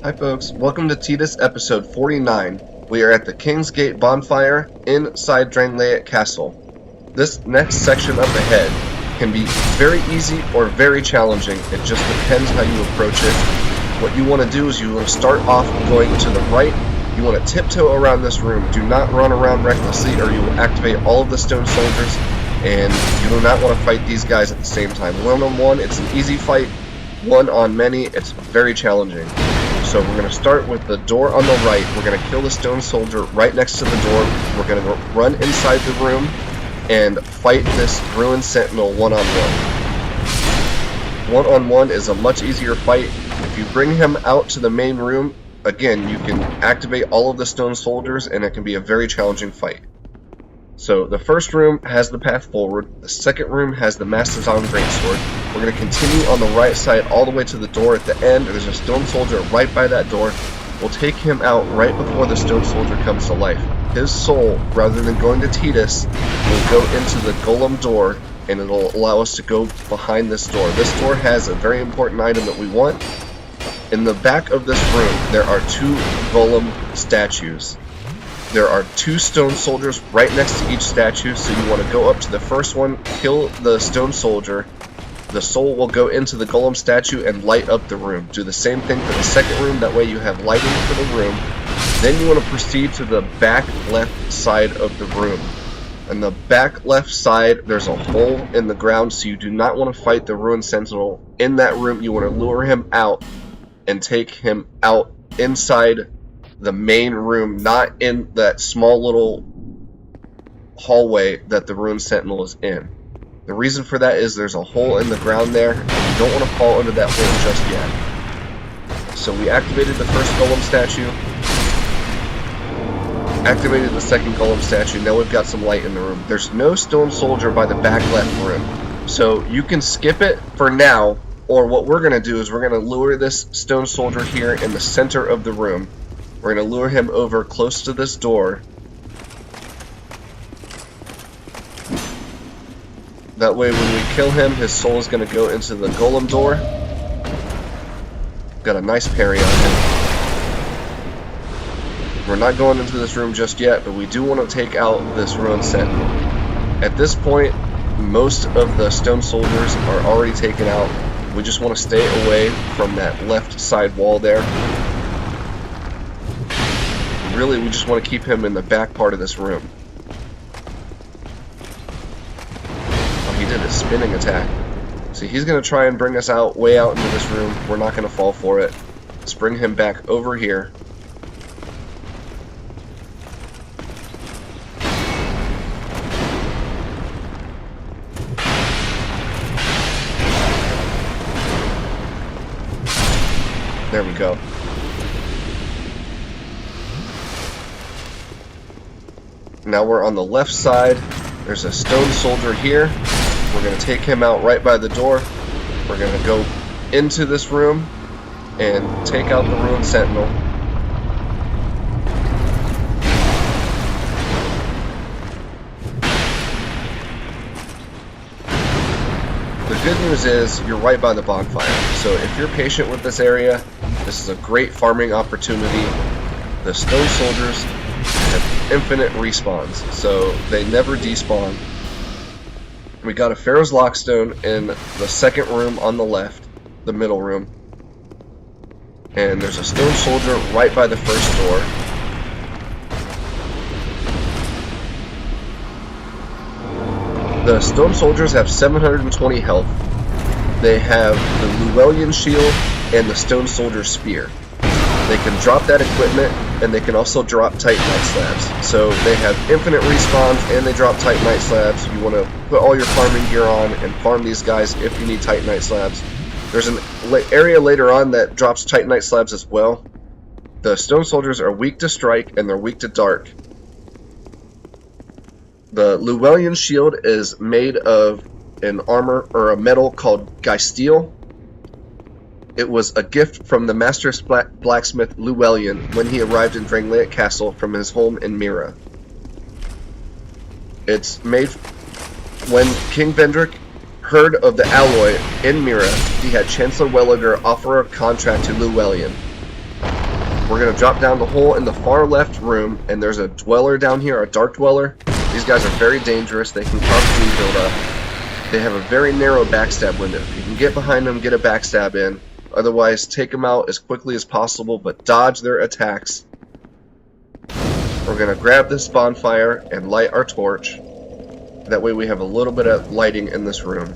Hi folks, welcome to Tidus episode 49. We are at the Kings Gate Bonfire inside Drangleic Castle. This next section up ahead can be very easy or very challenging. It just depends how you approach it. What you want to do is you want to start off going to the right. You want to tiptoe around this room. Do not run around recklessly or you will activate all of the stone soldiers, and you do not want to fight these guys at the same time. One-on-one, it's an easy fight. One on many, it's very challenging. So we're going to start with the door on the right. We're going to kill the stone soldier right next to the door. We're going to run inside the room and fight this ruined sentinel one-on-one. One-on-one is a much easier fight. If you bring him out to the main room, again, you can activate all of the stone soldiers and it can be a very challenging fight. So the first room has the path forward. The second room has the Mastodon Greatsword. We're going to continue on the right side all the way to the door at the end. There's a stone soldier right by that door. We'll take him out right before the stone soldier comes to life. His soul, rather than going to Tidus, will go into the golem door, and it'll allow us to go behind this door. This door has a very important item that we want. In the back of this room, there are two golem statues. There are two stone soldiers right next to each statue, so you want to go up to the first one, kill the stone soldier. The soul will go into the golem statue and light up the room. Do the same thing for the second room, that way you have lighting for the room. Then you want to proceed to the back left side of the room. On the back left side, there's a hole in the ground, so you do not want to fight the ruined sentinel in that room. You want to lure him out and take him out inside the main room, not in that small little hallway that the ruined sentinel is in. The reason for that is there's a hole in the ground there, and you don't want to fall into that hole just yet. So we activated the first golem statue, activated the second golem statue. Now we've got some light in the room. There's no stone soldier by the back left room, so you can skip it for now, or what we're going to do is we're going to lure this stone soldier here in the center of the room. We're going to lure him over close to this door. That way when we kill him, his soul is going to go into the golem door. Got a nice parry on him. We're not going into this room just yet, but we do want to take out this ruined sentinel. At this point, most of the stone soldiers are already taken out. We just want to stay away from that left side wall there. Really, we just want to keep him in the back part of this room. Oh, he did a spinning attack. See, he's going to try and bring us out, way out into this room. We're not going to fall for it. Let's bring him back over here. There we go. Now we're on the left side. There's a stone soldier here. We're going to take him out right by the door. We're going to go into this room and take out the ruined sentinel. The good news is you're right by the bonfire. So if you're patient with this area, this is a great farming opportunity. The stone soldiers have infinite respawns, so they never despawn. We got a Pharaoh's Lockstone in the second room on the left, the middle room. And there's a stone soldier right by the first door. The stone soldiers have 720 health. They have the Llewellyn shield and the stone soldier spear. They can drop that equipment, and they can also drop Titanite slabs. So they have infinite respawns, and they drop Titanite slabs. You want to put all your farming gear on and farm these guys if you need Titanite slabs. There's an area later on that drops Titanite slabs as well. The stone soldiers are weak to strike, and they're weak to dark. The Llewellyn shield is made of an armor or a metal called Geisteel. It was a gift from the master blacksmith Llewellyn when he arrived in Drangleic Castle from his home in Mira. It's made when King Vendrick heard of the alloy in Mira, he had Chancellor Welliger offer a contract to Llewellyn. We're going to drop down the hole in the far left room, and there's a dweller down here, a dark dweller. These guys are very dangerous. They can constantly build up. They have a very narrow backstab window. You can get behind them, get a backstab in. Otherwise, take them out as quickly as possible, but dodge their attacks. We're going to grab this bonfire and light our torch. That way we have a little bit of lighting in this room.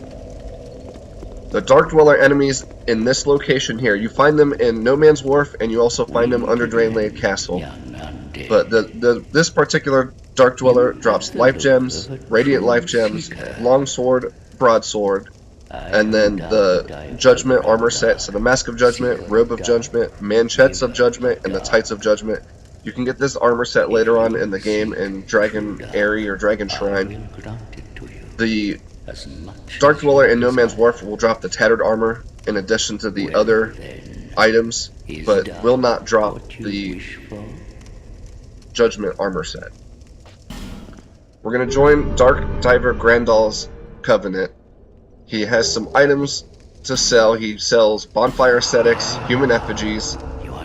The Dark Dweller enemies in this location here, you find them in No Man's Wharf, and you also find them under Drangleic Castle. But this particular Dark Dweller drops life gems, radiant life gems, longsword, broadsword, and then the Judgment armor set. So the Mask of Judgment, Robe of Judgment, Manchettes of Judgment, and the Tights of Judgment. You can get this armor set later on in the game in Dragon Eyrie or Dragon Shrine. The Dark Dweller in No Man's Wharf will drop the Tattered Armor in addition to the other items, but will not drop the Judgment armor set. We're going to join Dark Diver Grandahl's Covenant. He has some items to sell. He sells bonfire ascetics, human effigies.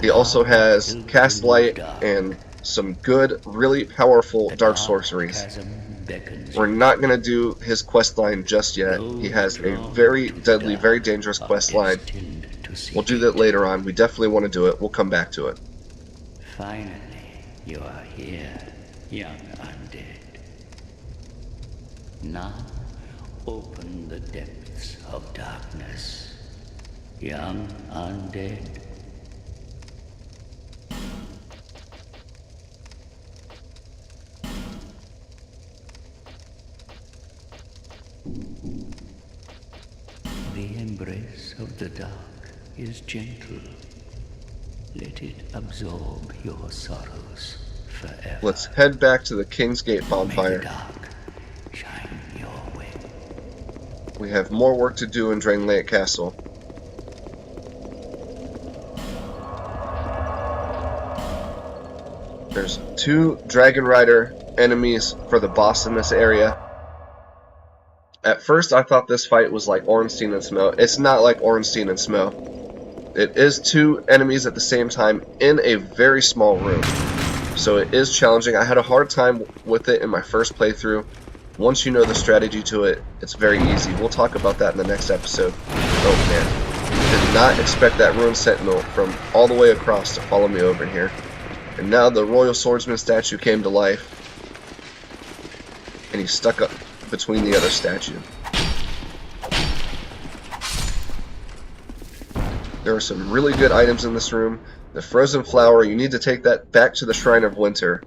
He also has cast light and some good, really powerful dark sorceries. We're not going to do his quest line just yet. He has a very deadly, very dangerous quest line. We'll do that later on. We definitely want to do it. We'll come back to it. Finally, you are here, young undead. Now, open the depths of darkness, young undead. The embrace of the dark is gentle. Let it absorb your sorrows forever. Let's head back to the Kings Gate Bonfire. May the dark shine your way. We have more work to do in Drangleic Castle. There's 2 Dragon Rider enemies for the boss in this area. At first I thought this fight was like Ornstein and Smough. It's not like Ornstein and Smough. It is 2 enemies at the same time in a very small room. So it is challenging. I had a hard time with it in my first playthrough. Once you know the strategy to it, it's very easy. We'll talk about that in the next episode. Oh man. Did not expect that Ruined Sentinel from all the way across to follow me over here. And now the Royal Swordsman statue came to life. And he's stuck up between the other statue. There are some really good items in this room. The Frozen Flower, you need to take that back to the Shrine of Winter,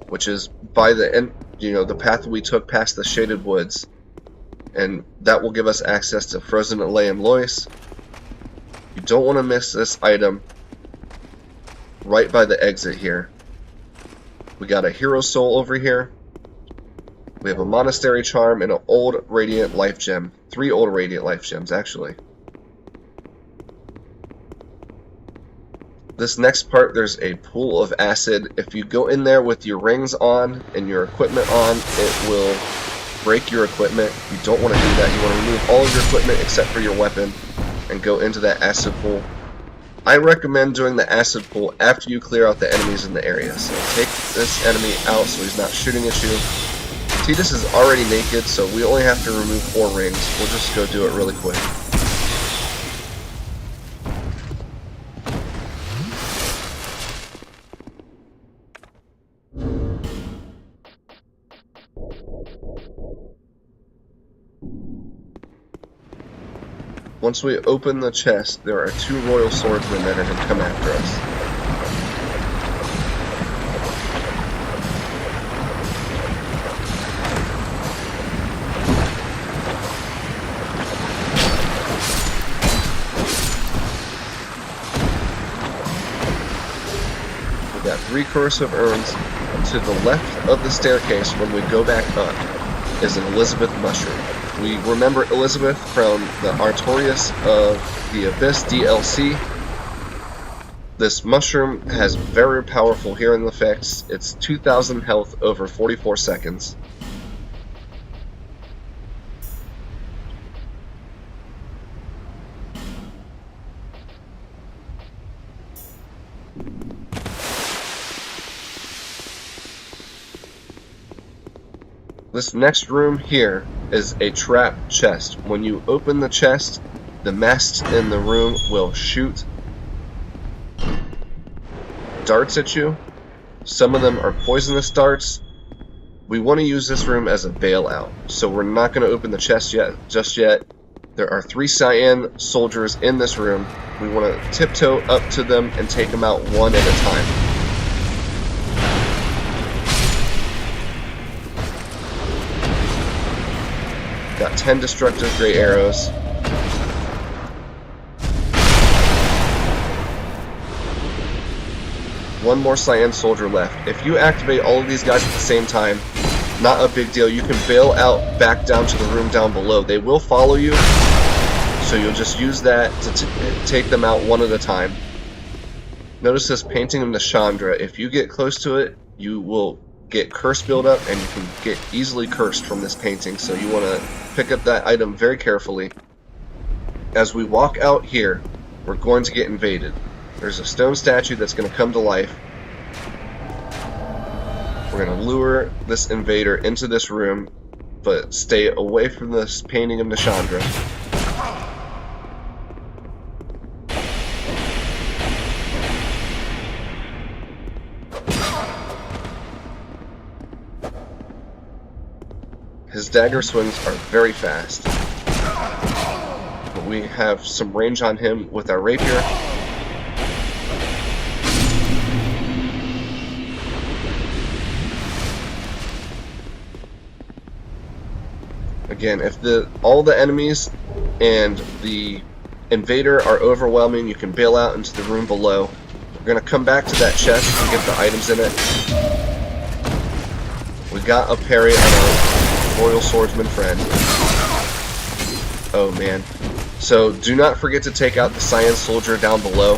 which is by the end, the path we took past the Shaded Woods. And that will give us access to Frozen Allay and Lois. You don't want to miss this item right by the exit here. We got a Hero Soul over here. We have a Monastery Charm and an old Radiant Life Gem. 3 old Radiant Life Gems, actually. This next part, there's a pool of acid. If you go in there with your rings on and your equipment on, it will break your equipment. You don't want to do that. You want to remove all of your equipment except for your weapon and go into that acid pool. I recommend doing the acid pool after you clear out the enemies in the area. So take this enemy out so he's not shooting at you. Tidus is already naked, so we only have to remove 4 rings. We'll just go do it really quick. Once we open the chest, there are 2 Royal Swordsmen that are going to come after us. We got 3 corrosive urns. To the left of the staircase when we go back up is an Elizabeth mushroom. We remember Elizabeth from the Artorias of the Abyss DLC. This mushroom has very powerful healing effects. It's 2,000 health over 44 seconds. this next room here is a trap chest. When you open the chest, the masts in the room will shoot darts at you. Some of them are poisonous darts. We want to use this room as a bailout, so we're not going to open the chest just yet. There are 3 cyan soldiers in this room. We want to tiptoe up to them and take them out one at a time. Got 10 destructive gray arrows. One more cyan soldier left. If you activate all of these guys at the same time, not a big deal. You can bail out back down to the room down below. They will follow you, so you'll just use that to take them out one at a time. Notice this painting of Nashandra. If you get close to it, you will get curse buildup, and you can get easily cursed from this painting, so you want to pick up that item very carefully. As we walk out here, we're going to get invaded. There's a stone statue that's going to come to life. We're going to lure this invader into this room, but stay away from this painting of Nashandra. His dagger swings are very fast, but we have some range on him with our rapier. Again, if all the enemies and the invader are overwhelming, you can bail out into the room below. We're going to come back to that chest and get the items in it. We got a parry on our Royal Swordsman friend. Oh man. So do not forget to take out the cyan soldier down below. Or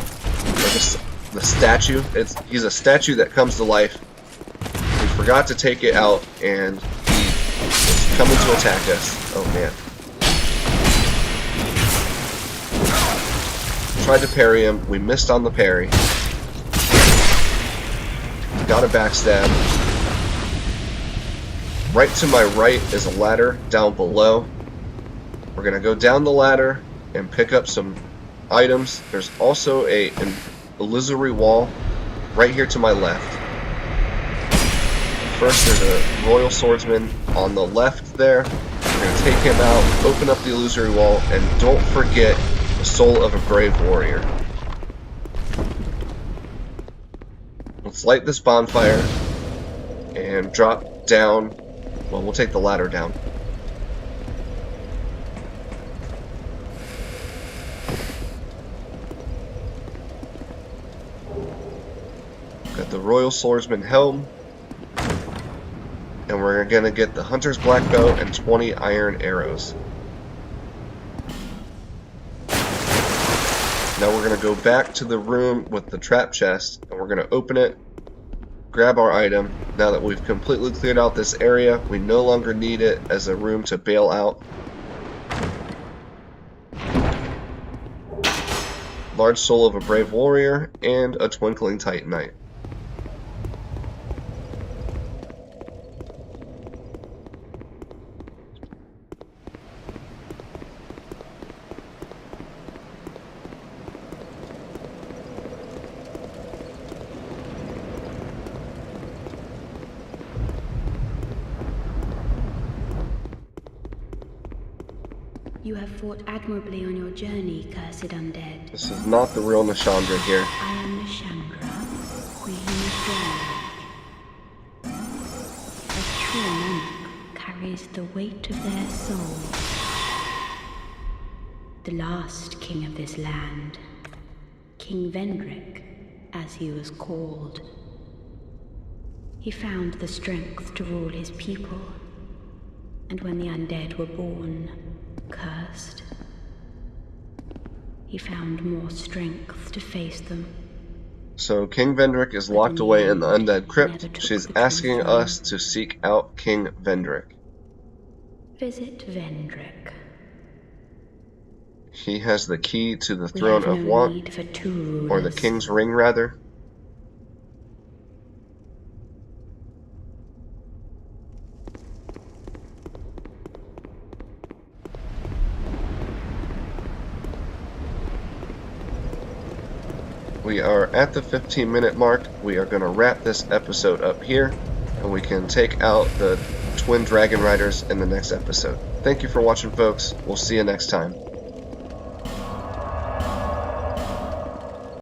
the statue. He's a statue that comes to life. We forgot to take it out, and he's coming to attack us. Oh man. Tried to parry him. We missed on the parry. Got a backstab. Right to my right is a ladder down below. We're going to go down the ladder and pick up some items. There's also an illusory wall right here to my left. First, there's a Royal Swordsman on the left there. We're going to take him out, open up the illusory wall, and don't forget the soul of a brave warrior. Let's light this bonfire and drop down. Well, we'll take the ladder down. Got the Royal Swordsman helm. And we're going to get the Hunter's Black Bow and 20 iron arrows. Now we're going to go back to the room with the trap chest, and we're going to open it, grab our item. Now that we've completely cleared out this area, we no longer need it as a room to bail out. Large soul of a brave warrior, and a twinkling titanite. You have fought admirably on your journey, cursed undead. This is not the real Nashandra here. I am Nashandra, Queen of Drangleic. A true monk carries the weight of their soul. The last king of this land, King Vendrick, as he was called. He found the strength to rule his people, and when the undead were born, cursed, he found more strength to face them. So King Vendrick is locked away in the undead crypt. She's asking us to seek out King Vendrick. Visit Vendrick. He has the key to the Throne of Want, or the King's Ring rather. we are at the 15-minute mark. We are going to wrap this episode up here, and we can take out the twin dragon riders in the next episode. Thank you for watching, folks. We'll see you next time.